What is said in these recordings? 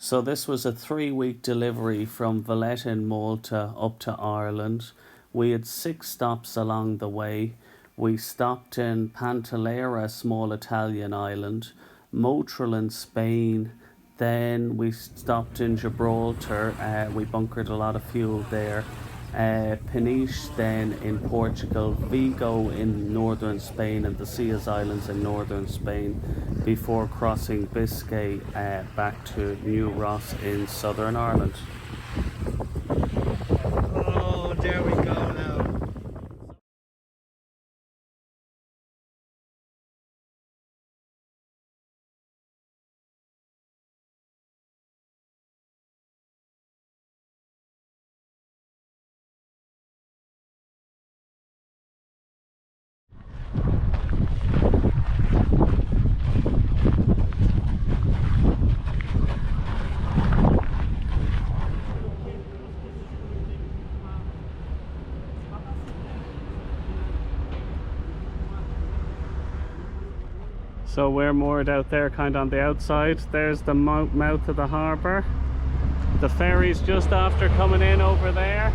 So this was a 3-week delivery from Valetta in Malta up to Ireland. We had 6 stops along the way. We stopped in Pantalleria, a small Italian island, Motril in Spain, then we stopped in Gibraltar, we bunkered a lot of fuel there, Peniche then in Portugal, Vigo in northern Spain and the Cies Islands in northern Spain before crossing Biscay back to New Ross in southern Ireland. Oh, there we go now. So we're moored out there kind of on the outside. There's the mouth of the harbour. The ferry's just after coming in over there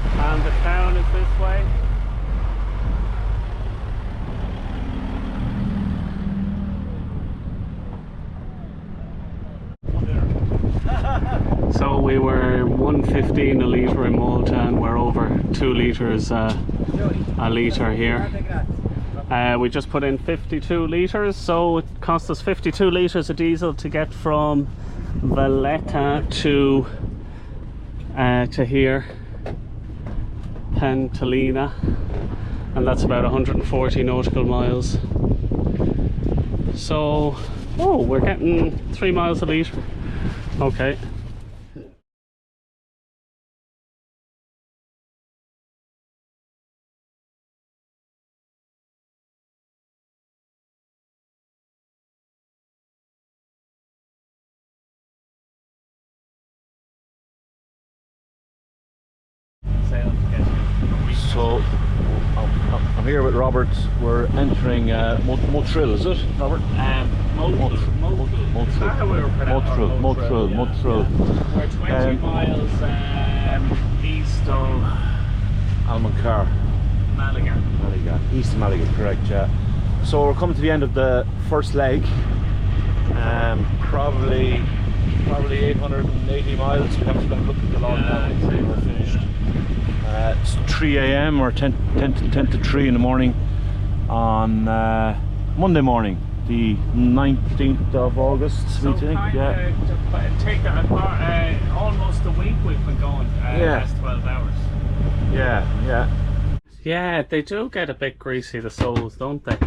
and the town is this way. So we were 1.15 a litre in Malta and we're over 2 litres a litre here. We just put in 52 litres, so it cost us 52 litres of diesel to get from Valetta to here, Pantalleria, and that's about 140 nautical miles. So, oh, we're getting 3 miles a litre. Okay. So I'm here with Robert. We're entering Motril, is it, Robert? Motril. We're 20 miles east of Almancar. Malaga. East of Malaga, correct, yeah. So we're coming to the end of the first leg. Probably 880 miles. We have to look at the log now until we're finished. It's 3 a.m. or 10 to 3 in the morning on Monday morning, the 19th of August, So we think. Yeah. Take almost a week we've been going, last 12 hours. Yeah, they do get a bit greasy, the soles, don't they?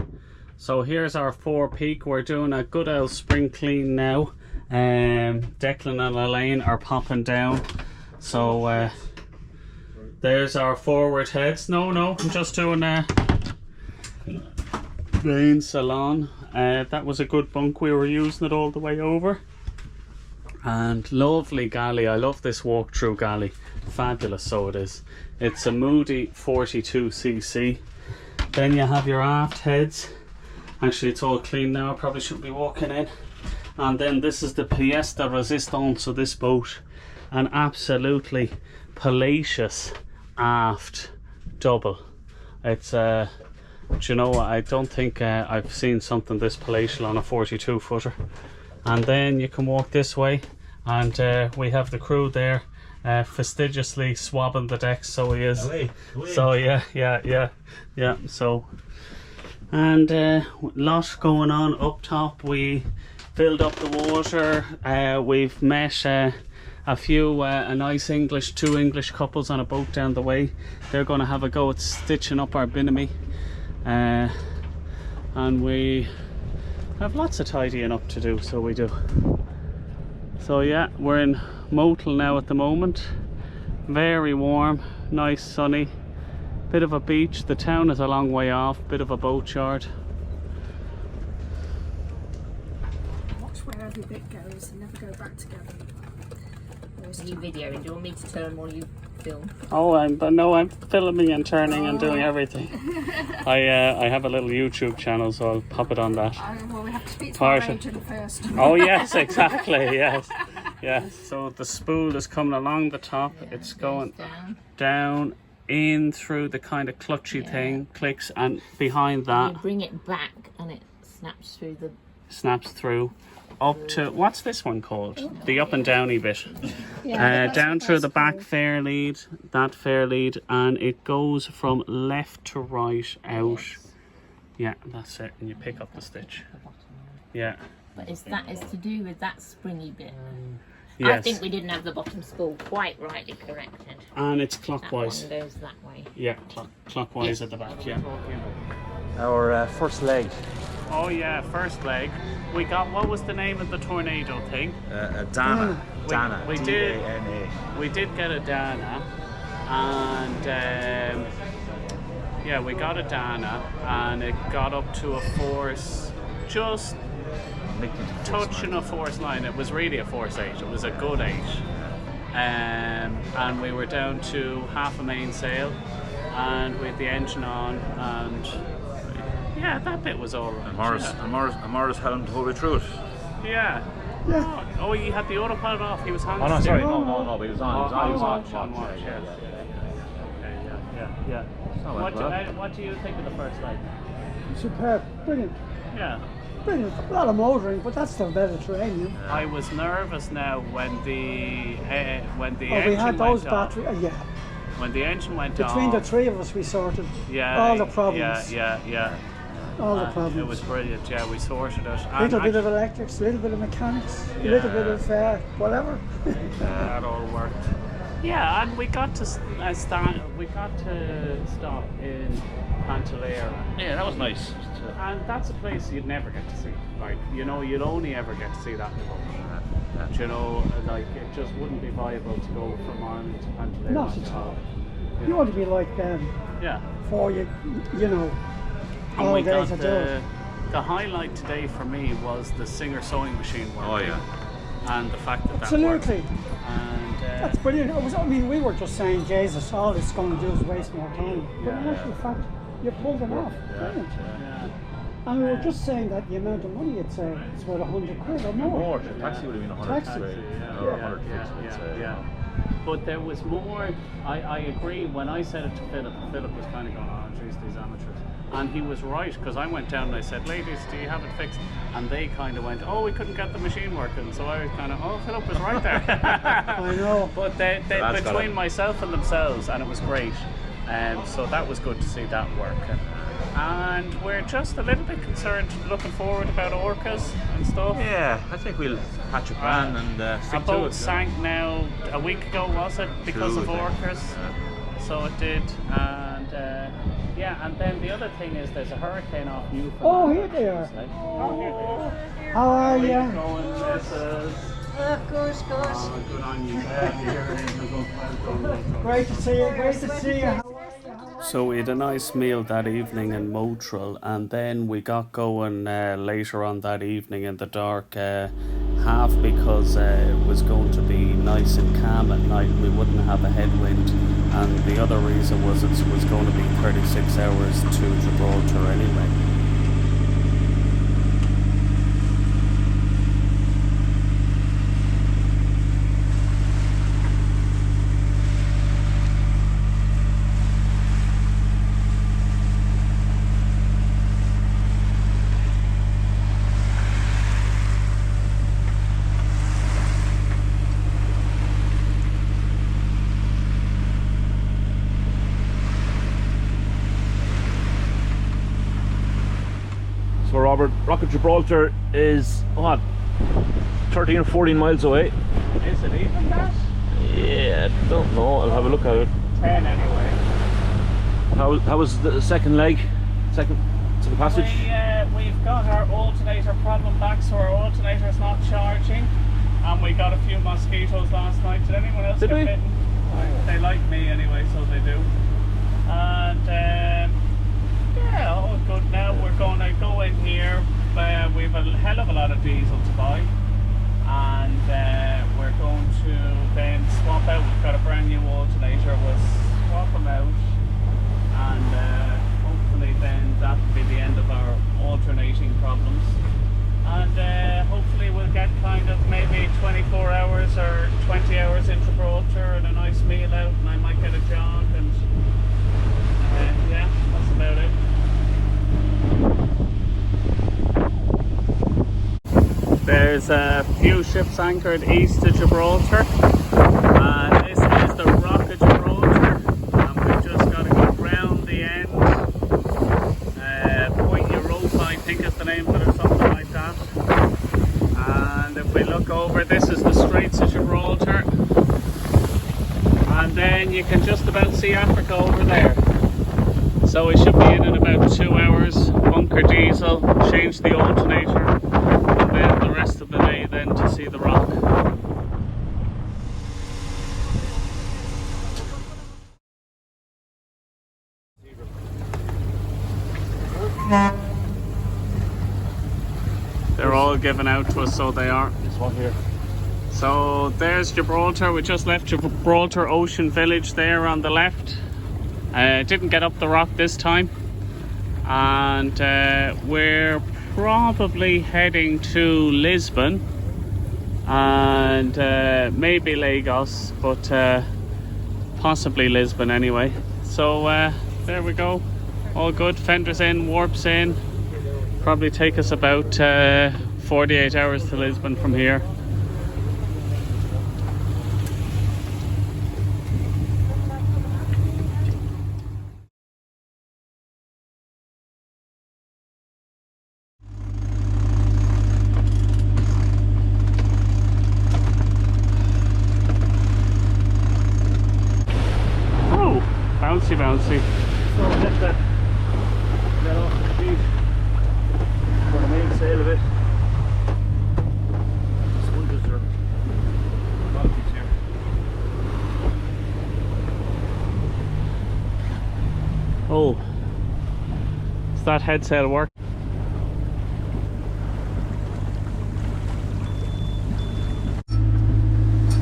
So here's our 4 peak. We're doing a good old spring clean now. Declan and Elaine are popping down. So there's our forward heads. No, I'm just doing a main salon. That was a good bunk. We were using it all the way over. And lovely galley. I love this walk through galley. Fabulous, so it is. It's a Moody 42cc. Then you have your aft heads. Actually, it's all clean now. I probably shouldn't be walking in. And then this is the pièce de résistance of this boat. An absolutely palatial aft double. It's do you know what, I don't think I've seen something this palatial on a 42 footer. And then you can walk this way and we have the crew there fastidiously swabbing the decks, so he is. So yeah, so and lot going on up top. We filled up the water. We've met a few a nice 2 English couples on a boat down the way. They're going to have a go at stitching up our binemy, and we have lots of tidying up to do, so we do. So yeah, we're in Motril now at the moment. Very warm, nice sunny, bit of a beach. The town is a long way off, bit of a boat yard. Watch where every bit goes and never go back together. New video, and do you want me to turn while you film. Oh, I'm filming and turning and doing everything. I have a little YouTube channel, so I'll pop it on that. Well, we have to speak to Part our of- agent first. Oh yes, exactly. Yes, yes. So the spool is coming along the top. It's going down in through the kind of clutchy thing, clicks, and behind that You bring it back and it snaps through the. snaps through up to what's this one called? The up and downy bit. Yeah, Down through the back fair lead, that fair lead, and it goes from left to right out. Yeah, that's it. And you pick up the stitch. Yeah. But it's to do with that springy bit. I Yes. think we didn't have the bottom spool quite rightly corrected. And it's That clockwise. one goes that way. Yeah, clockwise at the back. Yeah. Our first leg. Oh yeah, first leg. We got, what was the name of the tornado thing? Dana. Dana. We did. D-A-N-A. We did get a Dana, and yeah, we got a Dana, and it got up to a force just touching a force 9. It was really a force 8. It was a good 8, and we were down to half a mainsail, and we had the engine on, and yeah, that bit was all right. And Morris helmed the whole way through it. Yeah. Oh, he had the autopilot off. He was hanging. Oh no, sorry, steering. no, but he was on. He was on. On watch, yes. Yeah. What do you think of the first leg? Superb, brilliant, Yeah. brilliant. A lot of motoring, but that's still better terrain. You know? I was nervous now when the Oh, engine we had those went off. batteries. Yeah, When the engine went between the off. three of us, we sorted all the problems. Yeah. All the problems. It was brilliant. Yeah, we sorted it. A little bit of electrics, a little bit of mechanics, a little bit of whatever. that all worked. Yeah, and we got to stop in Pantalleria. Yeah, that was nice. And that's a place you'd never get to see. Like, you know, you'd only ever get to see that before. You know, like, it just wouldn't be viable to go from Ireland to Pantalleria. Not at all. You want to be like them Yeah. for you know, And all we days got of doing. the highlight today for me was the Singer sewing machine work. Oh yeah. And the fact that Absolutely. that worked. And That's brilliant. I mean, we were just saying, Jesus, all it's going to do is waste more time. But in actual fact, you pulled them off. Brilliant. yeah. And we were just saying that the amount of money it's about 100 quid or more. More. The taxi would have been 100 Taxi. quid. Yeah, Or yeah, 100 yeah, quid. yeah. But there was more. I agree. When I said it to Philip was kind of going, "Oh, geez, these amateurs." And he was right, because I went down and I said, "Ladies, do you have it fixed?" And they kind of went, "Oh, we couldn't get the machine working." So I was kind of, "Oh, Philip was right there." I know. But they that's got between it. myself and themselves, and it was great. So that was good to see that work. And we're just a little bit concerned, looking forward about orcas and stuff. Yeah, I think we'll hatch a plan and A stick to boat it. sank now a week ago, was it? Because of True, I think. orcas. So it did. And yeah, and then the other thing is there's a hurricane off Newfoundland. Oh, here they are. Oh, here they are. How are you? Going, Mrs. Of course. Oh, good on you. Great to see you. Great to see you. So we had a nice meal that evening in Motril, and then we got going later on that evening in the dark, half because it was going to be nice and calm at night and we wouldn't have a headwind, and the other reason was it was going to be 36 hours to Gibraltar anyway. So Robert, Rock of Gibraltar is what, 13 or 14 miles away. Is it even that? Yeah, I don't know. I'll have a look at it. 10 anyway. How was the second leg? Second to the passage? We've got our alternator problem back, so our alternator's not charging, and we got a few mosquitoes last night. Did anyone else Did get we? bitten? They like me anyway, so they do. And yeah, all good now. We're going to go in here. We've a hell of a lot of diesel to buy, and we're going to then swap out. We've got a brand new alternator. 20 hours in Gibraltar and a nice meal out, and I might get a jog, and yeah, that's about it. There's a few ships anchored east of Gibraltar. This is the Rock of Gibraltar, and we've just got to go round the end. Point Europa, I think is the name of it, or something like that. And if we look over, this is the Straits of Gibraltar. And then you can just about see Africa over there. So we should be in about 2 hours, bunker diesel, change the alternator, and then the rest of the day then to see the rock. They're all given out to us, so they are. This one here. So there's Gibraltar. We just left Gibraltar Ocean Village there on the left. Didn't get up the rock this time, and we're probably heading to Lisbon and maybe Lagos, but possibly Lisbon anyway. So there we go, all good. Fenders in, warps in. Probably take us about 48 hours to Lisbon from here. Oh, bouncy, bouncy. So let that get off the beach for the main sail of it. Sponges are bulkies here. Oh, does that head sail work?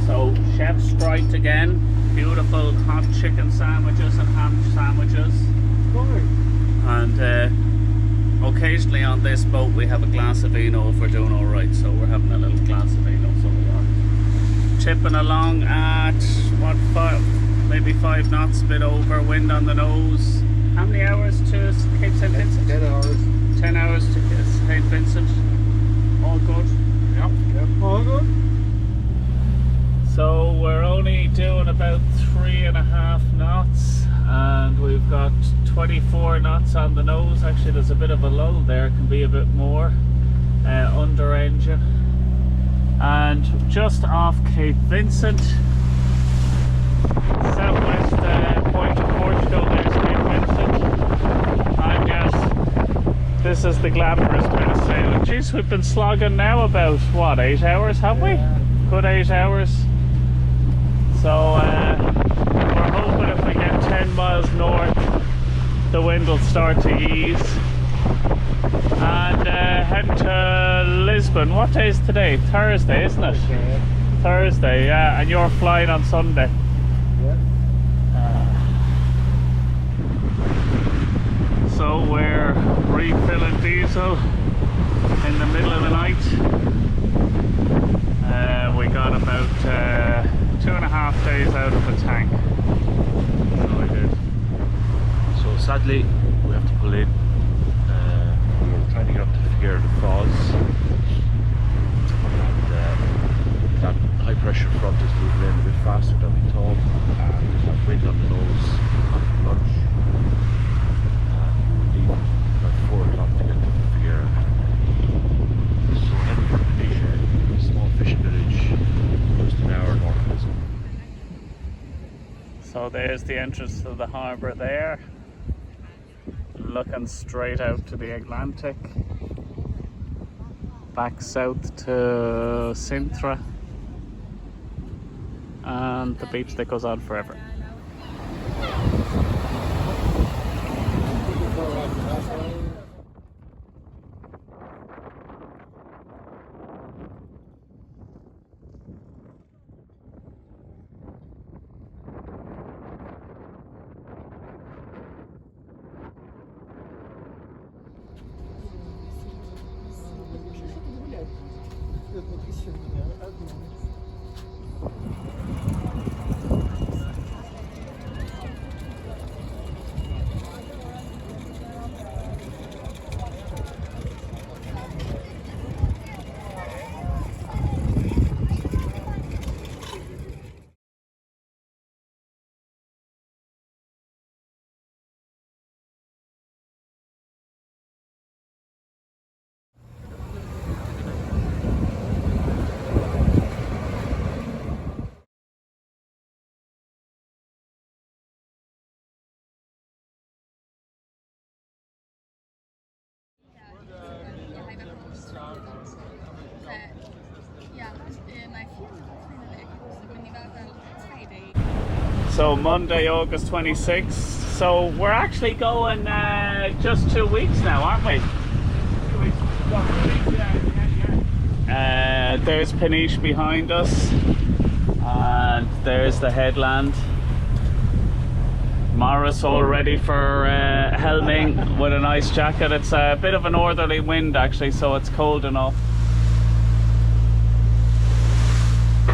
So chef striped again. Beautiful hot chicken sandwiches and ham sandwiches. And occasionally on this boat we have a glass of vino if we're doing all right. So we're having a little glass of vino. So we are tipping along at what, maybe 5 knots, a bit over, wind on the nose. How many hours to Cape St. Vincent? 10 hours. 10 hours to St. Vincent. All good. Yep. All good. So we're only doing about 3.5 knots, and we've got 24 knots on the nose. Actually, there's a bit of a lull there, can be a bit more under engine. And just off Cape Vincent, southwest point of Portugal, there's Cape Vincent. And yes, this is the glamorous bit of sailing. Jeez, we've been slogging now about, what, 8 hours, have we? Good 8 hours. So we're hoping if we get 10 miles north, the wind will start to ease. And heading to Lisbon. What day is today? Thursday, isn't it? Thursday, yeah. And you're flying on Sunday. So we're refilling diesel in the middle of the night. We got about 2.5 days out of the tank. So we did. So sadly, we have to pull in. We're trying to get up to Figueira de Foz, and that high pressure front is moving in a bit faster than we thought, and there's that wind on the nose after lunch. We leave about 4 o'clock to get to Figueira. So heading for Peniche, a small fishing village just an hour north of Lisbon. So there's the entrance to the harbour there, looking straight out to the Atlantic, back south to Sintra, and the beach that goes on forever. So Monday, August 26th. So we're actually going just 2 weeks now, aren't we? 2 weeks. There's Peniche behind us, and there's the headland. Morris all ready for helming with a nice jacket. It's a bit of a northerly wind actually, so it's cold enough.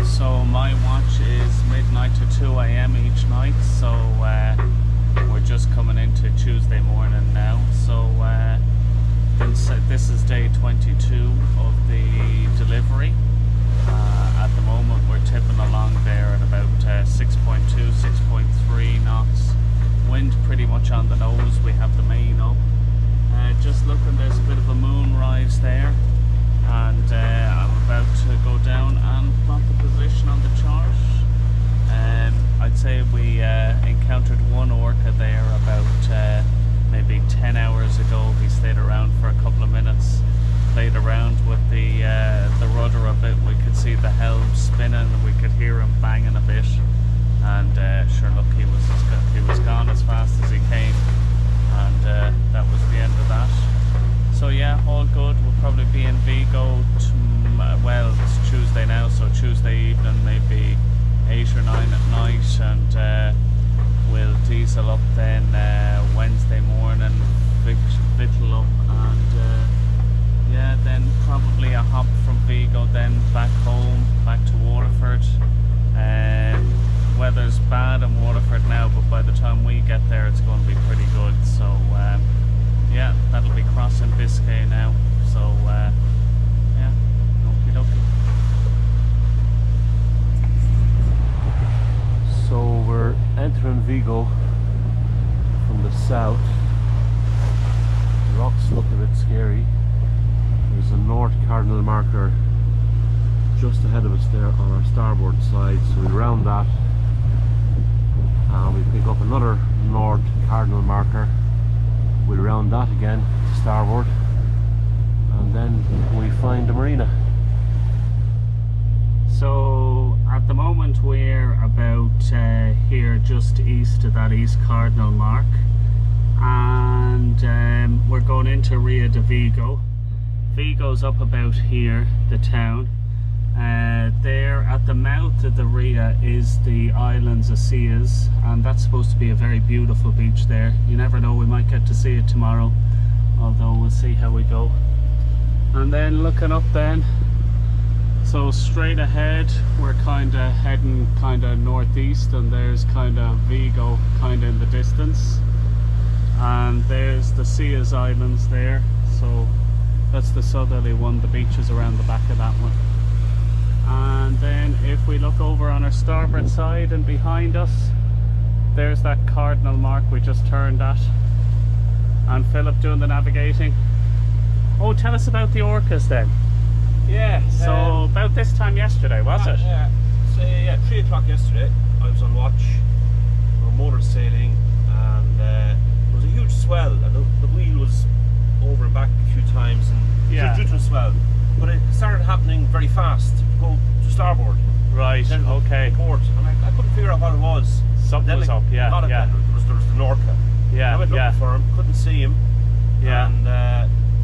So my watch is midnight to 2 AM each night, so we're just coming into Tuesday morning now. So this is day 22 of the delivery. At the moment we're tipping along there at about 6.2, 6.3 knots. Wind pretty much on the nose. We have the main up. Just looking, there's a bit of a moonrise there, and I'm about to go down and plot the position on the chart. I'd say we encountered one orca there about maybe 10 hours ago. He stayed around for a couple of minutes, played around with the rudder a bit. We could see the helm spinning and we could hear him banging a bit. And sure, look, he was gone as fast as he came, and that was the end of that. So yeah, all good. We'll probably be in Vigo. Well, it's Tuesday now, so Tuesday evening, maybe 8 or 9 at night, and we'll diesel up then Wednesday morning, victual up, and yeah, then probably a hop from Vigo, then back home, back to Waterford. Weather's bad in Waterford now, but by the time we get there it's going to be pretty good. So yeah, that'll be crossing Biscay now. So yeah, okie dokie. So we're entering Vigo from the south. The rocks look a bit scary. There's a north cardinal marker just ahead of us there on our starboard side, so we round that and we pick up another north cardinal marker. We'll round that again to starboard, and then we find the marina. So at the moment we're about here just east of that east cardinal mark, and we're going into Ria de Vigo. Vigo's up about here, the town. There at the mouth of the Ria is the islands of Cies, and that's supposed to be a very beautiful beach there. You never know, we might get to see it tomorrow, although we'll see how we go. And then looking up then, so straight ahead we're kind of heading kind of northeast, and there's kind of Vigo kind of in the distance, and there's the Cies Islands there. So that's the southerly one, the beach is around the back of that one. And then if we look over on our starboard side and behind us, there's that cardinal mark we just turned at, and Philip doing the navigating. Oh, tell us about the orcas then. Yeah, so about this time yesterday, was it? Yeah, so yeah, 3 o'clock yesterday I was on watch. We were motor sailing, and there was a huge swell, and the wheel was over and back a few times, and yeah, due to the swell. But it started happening very fast, go to starboard. Right, then okay. Port, and I couldn't figure out what it was. Something was up, yeah. There was the Orca. Yeah, I went looking for him, couldn't see him. Yeah. And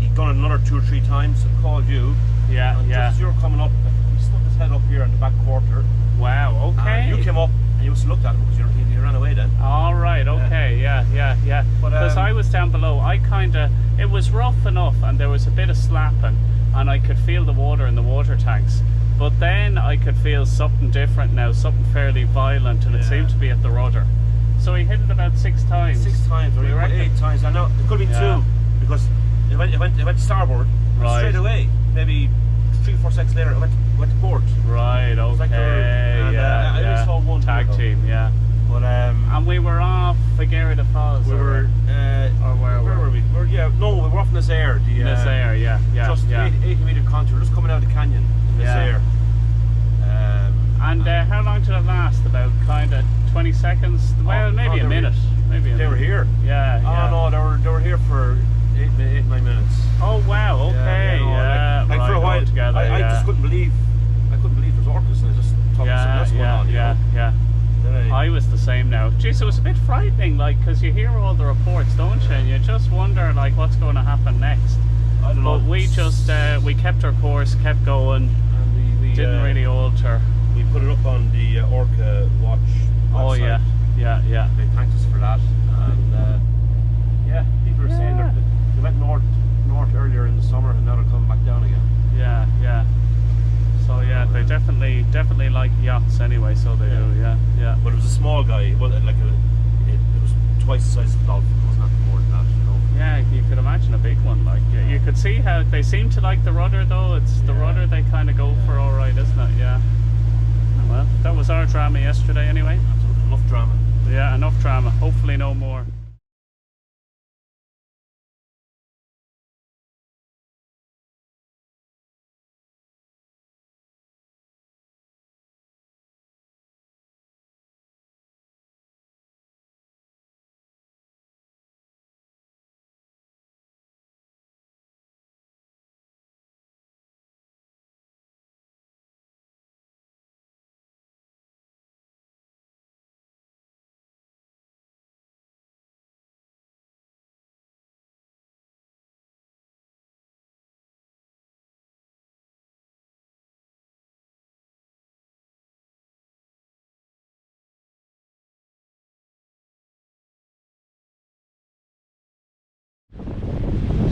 he'd gone another 2 or 3 times, called you. Yeah, and yeah. just as you were coming up, he stuck his head up here in the back quarter. Wow, okay. And you came up, and you must have looked at him because you ran away then. All right, okay, yeah. Because I was down below, it was rough enough, and there was a bit of slapping, and I could feel the water in the water tanks. But then I could feel something different now, something fairly violent, and it seemed to be at the rudder. So he hit it about 6 times. 6 times, or 8 times. I know it could have been 2, because it went to starboard straight away. Maybe 3 or 4 seconds later, it went to port. Right, okay. Like I only saw one tag team, yeah. But and we were off Figueira de Foz. We were. Or where were we? We were off Nazaire. Nazaire, yeah. Just 80-metre contour, just coming out of the canyon. Nazaire. And how long did it last? About kind of 20 seconds? Well, maybe a minute. They were here. Yeah. Oh no, they were here for 8-9 minutes. Oh wow, okay. Like right, for a while, together, I just couldn't believe there was orcas, and I just thought there was something else going on. Yeah. Then I is the same now. Geez, it was a bit frightening, like, because you hear all the reports, don't you? And you just wonder, like, what's going to happen next. I don't know. But we just, we kept our course, kept going, And we didn't really alter. We put it up on the Orca Watch website. Oh yeah, yeah, yeah. They thanked us for that, and yeah, people are saying that they went north earlier in the summer, and now they're coming back down again. Yeah, yeah. So yeah, they definitely like yachts anyway. So they do, yeah, yeah. But it was a small guy. Well, like it was twice the size of the Dolphin. It wasn't anything more than that, you know. Yeah, you could imagine a big one. Like you could see how they seem to like the rudder, though. It's the rudder they kind of go for, all right, isn't it? Yeah. Oh, well, that was our drama yesterday, anyway. Absolutely. Enough drama. Yeah, enough drama. Hopefully, no more.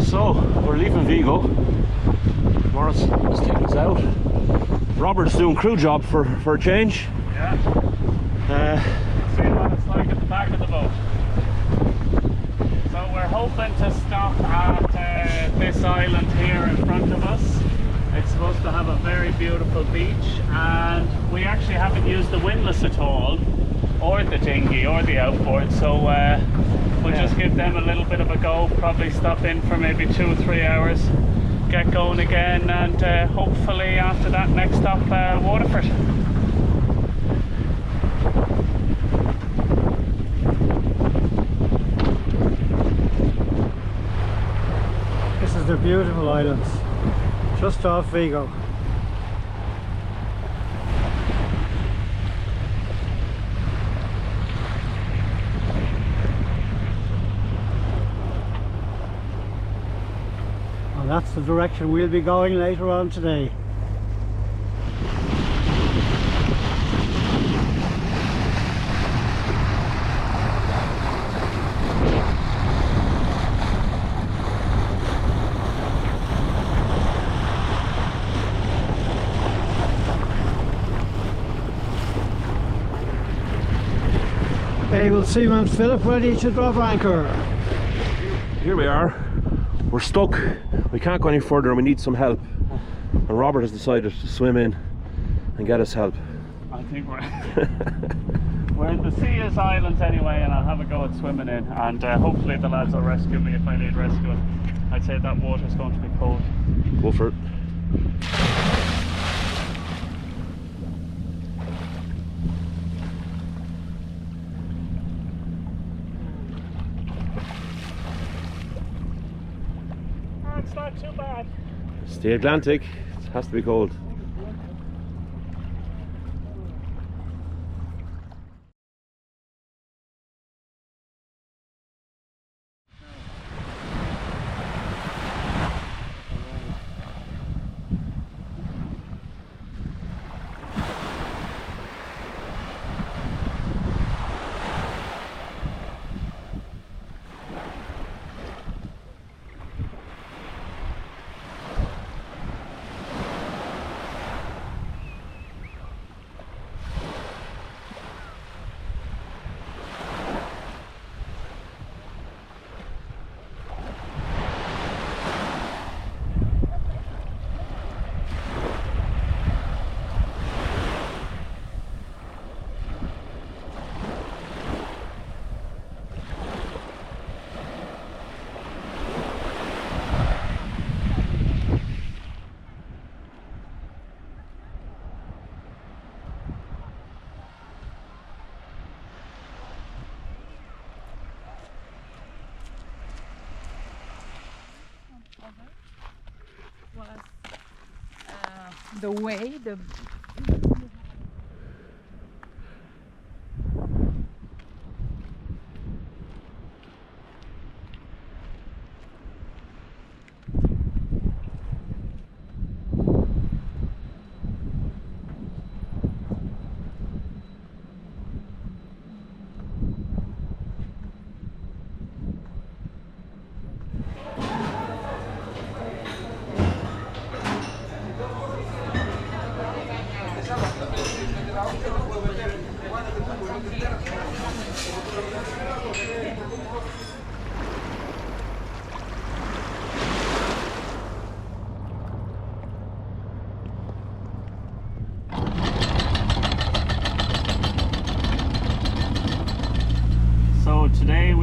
So we're leaving Vigo. Morris is taking us out. Robert's doing crew job for a change. Yeah. See what it's like at the back of the boat. So we're hoping to stop at this island here in front of us. It's supposed to have a very beautiful beach, and we actually haven't used the windlass at all, or the dinghy, or the outboard. So we'll just give them a little bit of a go. Probably stop in for maybe 2 or 3 hours, get going again, and hopefully after that next stop Waterford. This is the beautiful islands, just off Vigo. And that's the direction we'll be going later on today. Able Seaman Philip ready to drop anchor. Here we are. We're stuck. We can't go any further and we need some help. And Robert has decided to swim in and get us help. I think we're we're in the Cies Islands anyway, and I'll have a go at swimming in, and hopefully the lads will rescue me if I need rescuing. I'd say that water's going to be cold. Go for it. It's not too bad. It's the Atlantic. It has to be cold. The way,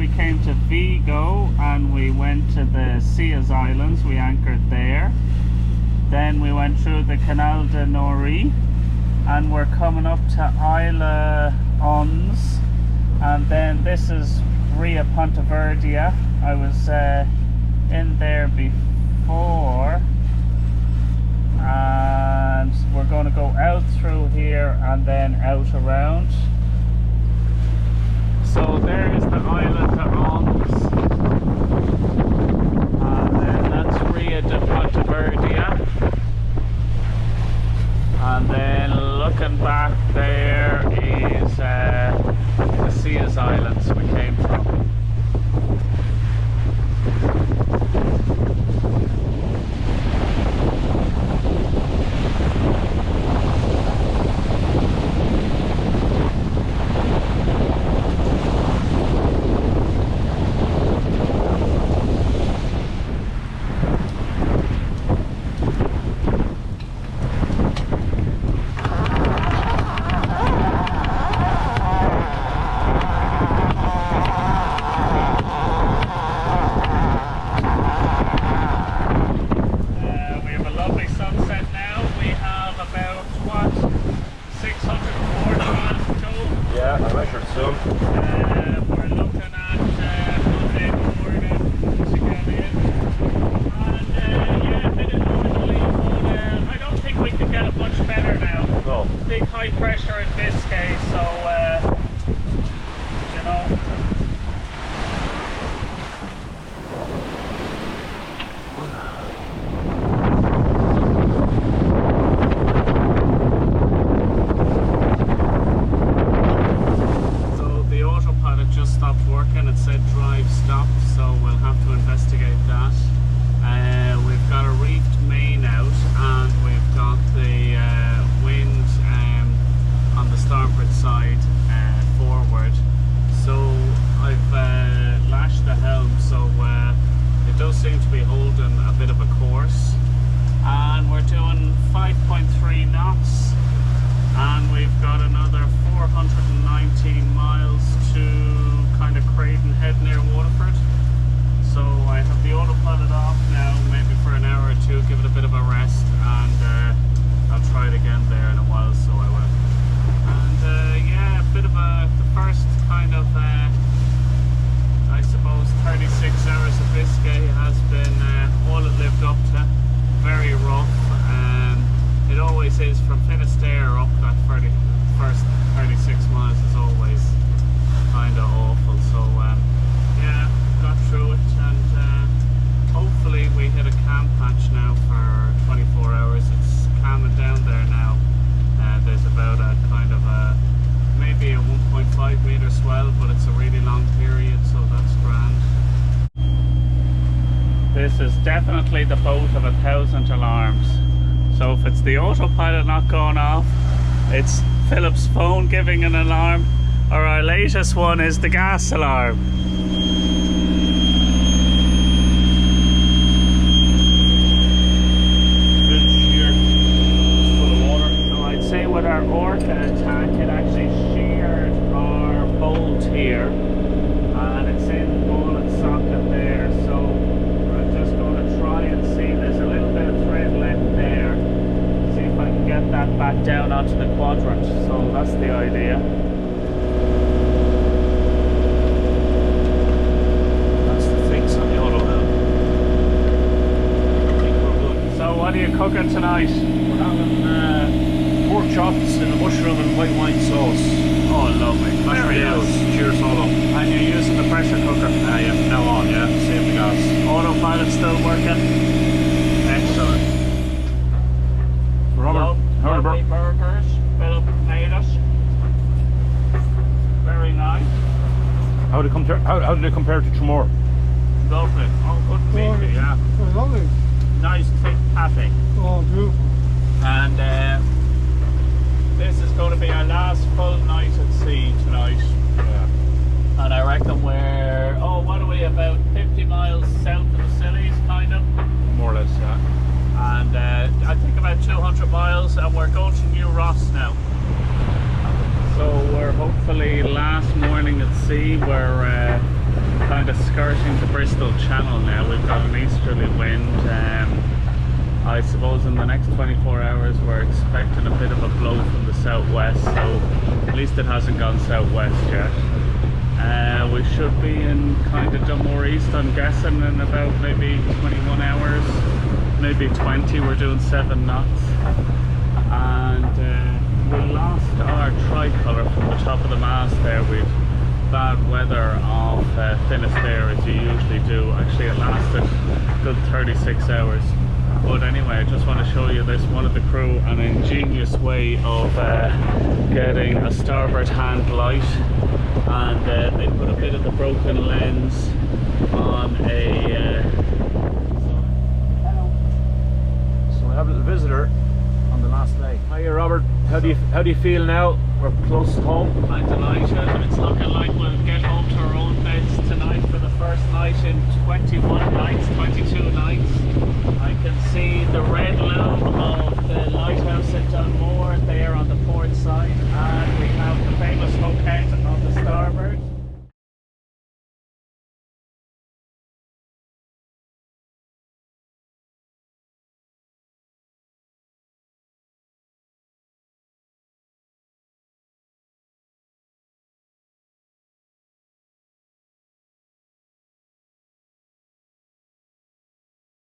we came to Vigo and we went to the Cies Islands. We anchored there. Then we went through the Canal de Nori and we're coming up to Islands. And then this is Pantalleria. I was in there before. And we're going to go out through here and then out around. So there is the Island of and then that's de Pantalleria. And then looking back there is the Cies Islands we came from. Pressure in biscay, so you know. So the autopilot just stopped working. It said drive stop, so we'll have to investigate that. We've got a reefed main out and we've got the wind on the starboard side forward, so I've lashed the helm, so it does seem to be holding a bit of a course, and we're doing 5.3 knots and we've got another 419 miles to kind of Craven Head near Waterford. So I have the autopilot off now, maybe for an hour or two, give it a bit of a rest, and I'll try it again there in a while, so I will. And yeah, a bit of the first kind of, I suppose, 36 hours of biscay has been all it lived up to. Very rough, and it always is from Finisterre up. That first 36 miles is always kind of awful. So yeah, got through it, and hopefully we hit a calm patch now for 24 hours. It's calming down there now. There's about a kind of maybe a 1.5 meter swell, but it's a really long period, so that's grand. This is definitely the boat of 1,000 alarms. So if it's the autopilot not going off, it's Philip's phone giving an alarm, or our latest one is the gas alarm. With our Orca attack, it actually sheared our bolt here and it's in ball and socket there, so I'm just going to try and see. There's a little bit of thread left there, see if I can get that back down onto the quadrant, so that's the idea. That's the fix on the auto helm. I think we're good. So what are you cooking tonight? We're having pork chops in a mushroom and white wine sauce. Oh, lovely. Potatoes. Cheers all up. And you're using the pressure cooker? Yeah, from now on, yeah. Save the gas. Autopilot still working? Excellent. Robert, Lovely burgers. Philip made us. Very nice. how did they compare to Tremor? Lovely. Oh, good meat, yeah. Oh, lovely. Nice thick patty. Oh, beautiful. And this is going to be our last full night at sea tonight. Yeah. And I reckon we're, what are we, about 50 miles south of the Scillies, kind of? More or less, yeah. And I think about 200 miles, and we're going to New Ross now. So we're hopefully last morning at sea. We're kind of skirting the Bristol Channel now. We've got an easterly wind. I suppose in the next 24 hours we're expecting a bit of a blow from the southwest, so at least it hasn't gone southwest yet. We should be in kind of Dunmore East, I'm guessing, in about maybe 21 hours, maybe 20. We're doing 7 knots. And we lost our tricolour from the top of the mast there. We'd bad weather off Finisterre, as you usually do. Actually, it lasted a good 36 hours. But anyway, I just want to show you this. One of the crew, an ingenious way of getting a starboard hand light, and they put a bit of the broken lens on a So we have a little visitor on the last leg. Hiya Robert, how do you feel now? We're close to home. I'm delighted. It's looking like we'll get home to our own beds tonight for the first night in 21 nights, 22 nights. I can see the red loom of the lighthouse at Dunmore there on the port side, and